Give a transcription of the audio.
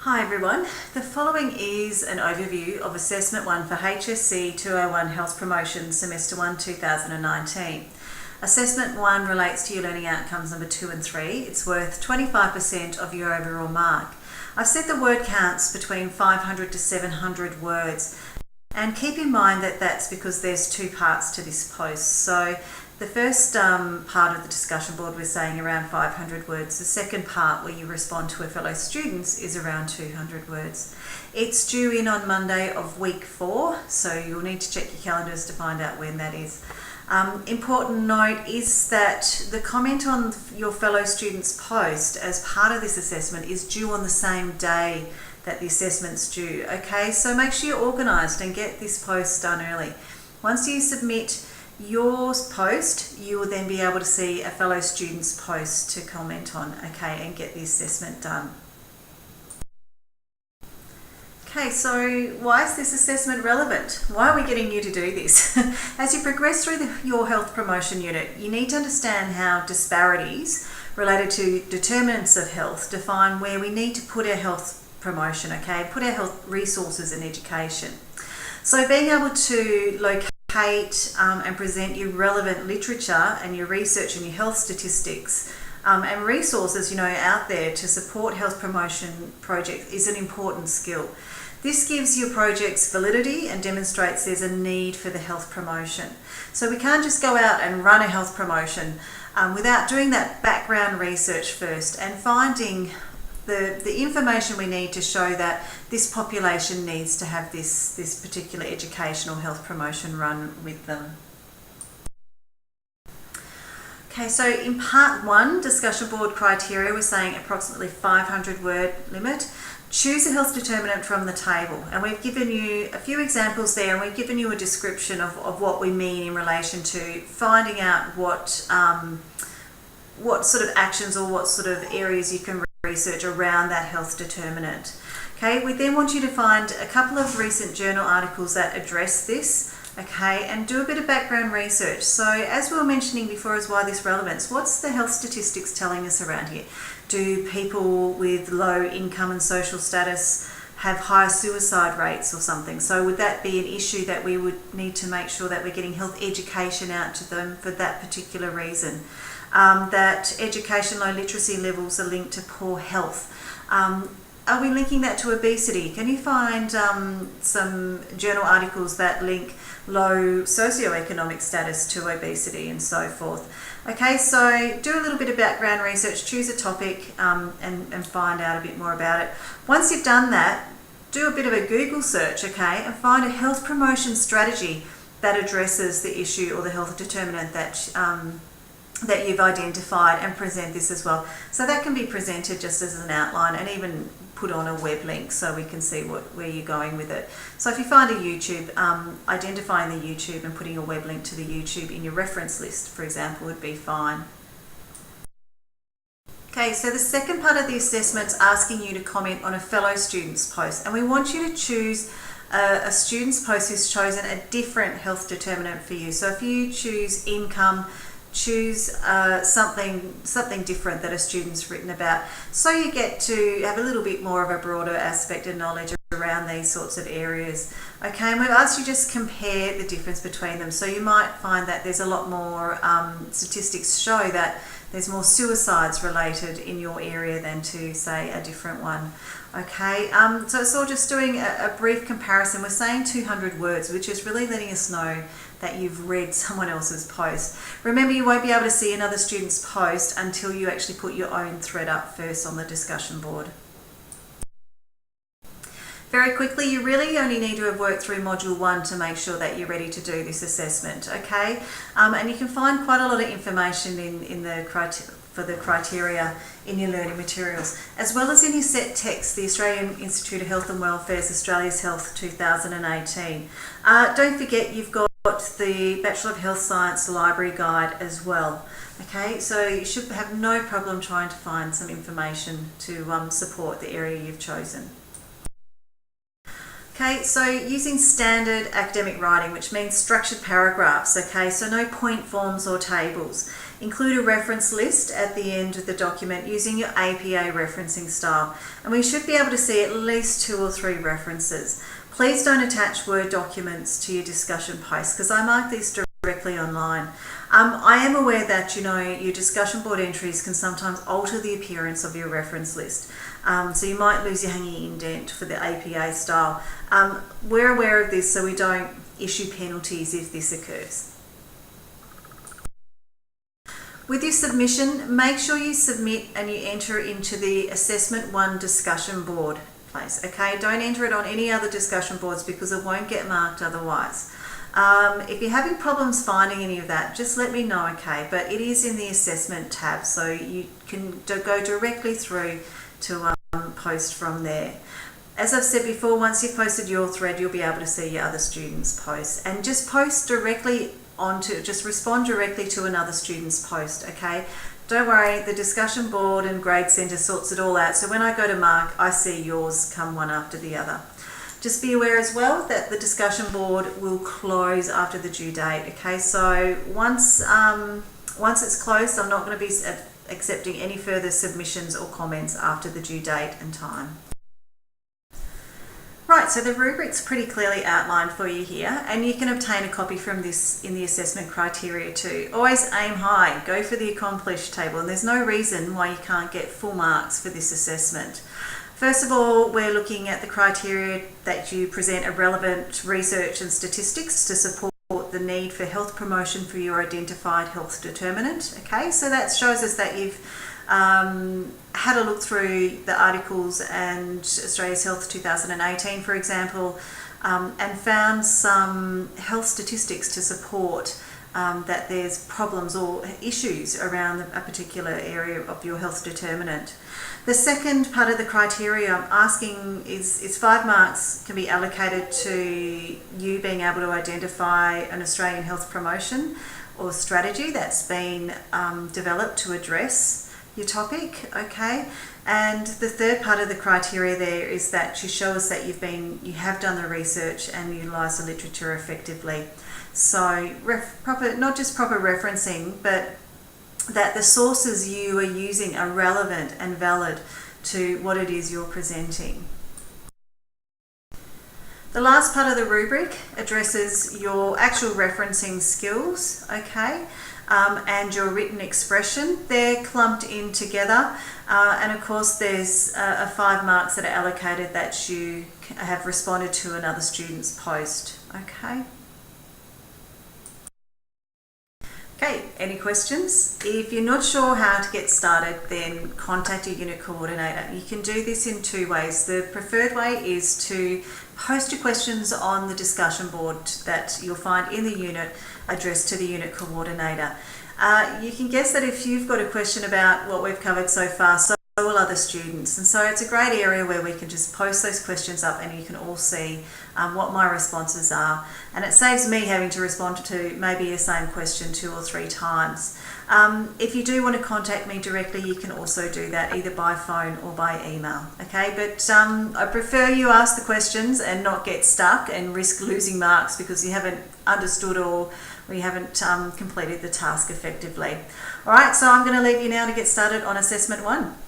Hi everyone, the following is an overview of Assessment 1 for HSC101 Health Promotion Semester 1 2019. Assessment 1 relates to your learning outcomes number 2 and 3. It's worth 25% of your overall mark. I've set the word counts between 500 to 700 words, and keep in mind that that's because there's two parts to this post. So the first part of the discussion board was saying around 500 words. The second part, where you respond to a fellow students, is around 200 words. It's due in on Monday of week 4, so you'll need to check your calendars to find out when that is. Important note is that the comment on your fellow students' post as part of this assessment is due on the same day that the assessment's due. Okay, so make sure you're organised and get this post done early. Once you submit your post, you will then be able to see a fellow student's post to comment on, okay, and get the assessment done. Okay, so why is this assessment relevant? Why are we getting you to do this? As you progress through your health promotion unit, you need to understand how disparities related to determinants of health define where we need to put our health promotion, okay, put our health resources in education. So being able to locate and present your relevant literature and your research and your health statistics and resources, out there to support health promotion projects is an important skill. This gives your projects validity and demonstrates there's a need for the health promotion. So we can't just go out and run a health promotion without doing that background research first and finding the information we need to show that this population needs to have this particular educational health promotion run with them. Okay, so in part 1, discussion board criteria, we're saying approximately 500 word limit. Choose a health determinant from the table, and we've given you a few examples there, and we've given you a description of what we mean in relation to finding out what sort of actions or what sort of areas you can research around that health determinant. Okay, we then want you to find a couple of recent journal articles that address this, okay, and do a bit of background research. So as we were mentioning before as why this relevance, what's the health statistics telling us around here? Do people with low income and social status have higher suicide rates or something? So would that be an issue that we would need to make sure that we're getting health education out to them for that particular reason? That educational literacy levels are linked to poor health. Are we linking that to obesity? Can you find some journal articles that link low socioeconomic status to obesity and so forth? Okay, so do a little bit of background research, choose a topic and find out a bit more about it. Once you've done that, do a bit of a Google search, okay, and find a health promotion strategy that addresses the issue or the health determinant that you've identified, and present this as well. So that can be presented just as an outline and even put on a web link so we can see where you're going with it. So if you find a YouTube, identifying the YouTube and putting a web link to the YouTube in your reference list, for example, would be fine. Okay, so the second part of the assessment is asking you to comment on a fellow student's post, and we want you to choose a student's post who's chosen a different health determinant for you. So if you choose income, choose something different that a student's written about, so you get to have a little bit more of a broader aspect of knowledge around these sorts of areas. Okay, and we've asked you just compare the difference between them. So you might find that there's a lot more statistics show that there's more suicides related in your area than to, say, a different one. Okay, so it's all just doing a brief comparison. We're saying 200 words, which is really letting us know that you've read someone else's post. Remember, you won't be able to see another student's post until you actually put your own thread up first on the discussion board. Very quickly, you really only need to have worked through Module 1 to make sure that you're ready to do this assessment, okay? And you can find quite a lot of information for the criteria in your learning materials, as well as in your set text, the Australian Institute of Health and Welfare's Australia's Health 2018. Don't forget you've got the Bachelor of Health Science Library Guide as well. Okay, so you should have no problem trying to find some information to support the area you've chosen. Okay, so using standard academic writing, which means structured paragraphs, okay, so no point forms or tables. Include a reference list at the end of the document using your APA referencing style. And we should be able to see at least 2 or 3 references. Please don't attach Word documents to your discussion posts because I mark these directly online. I am aware that, your discussion board entries can sometimes alter the appearance of your reference list. So you might lose your hanging indent for the APA style. We're aware of this so we don't issue penalties if this occurs. With your submission, make sure you submit and you enter into the Assessment 1 discussion board place, okay? Don't enter it on any other discussion boards because it won't get marked otherwise. If you're having problems finding any of that, just let me know, okay? But it is in the assessment tab, so you can go directly through to post from there. As I've said before, once you've posted your thread, you'll be able to see your other students' posts, and just post directly just respond directly to another student's post, okay? Don't worry, the discussion board and grade centre sorts it all out, so when I go to mark, I see yours come one after the other. Just be aware as well that the discussion board will close after the due date, okay? So once it's closed, I'm not going to be accepting any further submissions or comments after the due date and time. Right, so the rubric's pretty clearly outlined for you here, and you can obtain a copy from this in the assessment criteria too. Always aim high, go for the accomplished table, and there's no reason why you can't get full marks for this assessment. First of all, we're looking at the criteria that you present a relevant research and statistics to support the need for health promotion for your identified health determinant. Okay, so that shows us that you've had a look through the articles and Australia's Health 2018, for example, and found some health statistics to support that there's problems or issues around a particular area of your health determinant. The second part of the criteria I'm asking is 5 marks can be allocated to you being able to identify an Australian health promotion or strategy that's been developed to address your topic, okay? And the third part of the criteria there is that you show us that you have done the research and utilised the literature effectively. So not just proper referencing, but that the sources you are using are relevant and valid to what it is you're presenting. The last part of the rubric addresses your actual referencing skills, okay, and your written expression. They're clumped in together, and of course there's 5 marks that are allocated that you have responded to another student's post, okay. Okay, any questions? If you're not sure how to get started, then contact your unit coordinator. You can do this in 2 ways. The preferred way is to post your questions on the discussion board that you'll find in the unit addressed to the unit coordinator. You can guess that if you've got a question about what we've covered so far, so will other students. And so it's a great area where we can just post those questions up and you can all see what my responses are. And it saves me having to respond to maybe the same question 2 or 3 times. If you do want to contact me directly, you can also do that either by phone or by email. Okay, but I prefer you ask the questions and not get stuck and risk losing marks because you haven't understood or you haven't completed the task effectively. All right, so I'm going to leave you now to get started on assessment 1.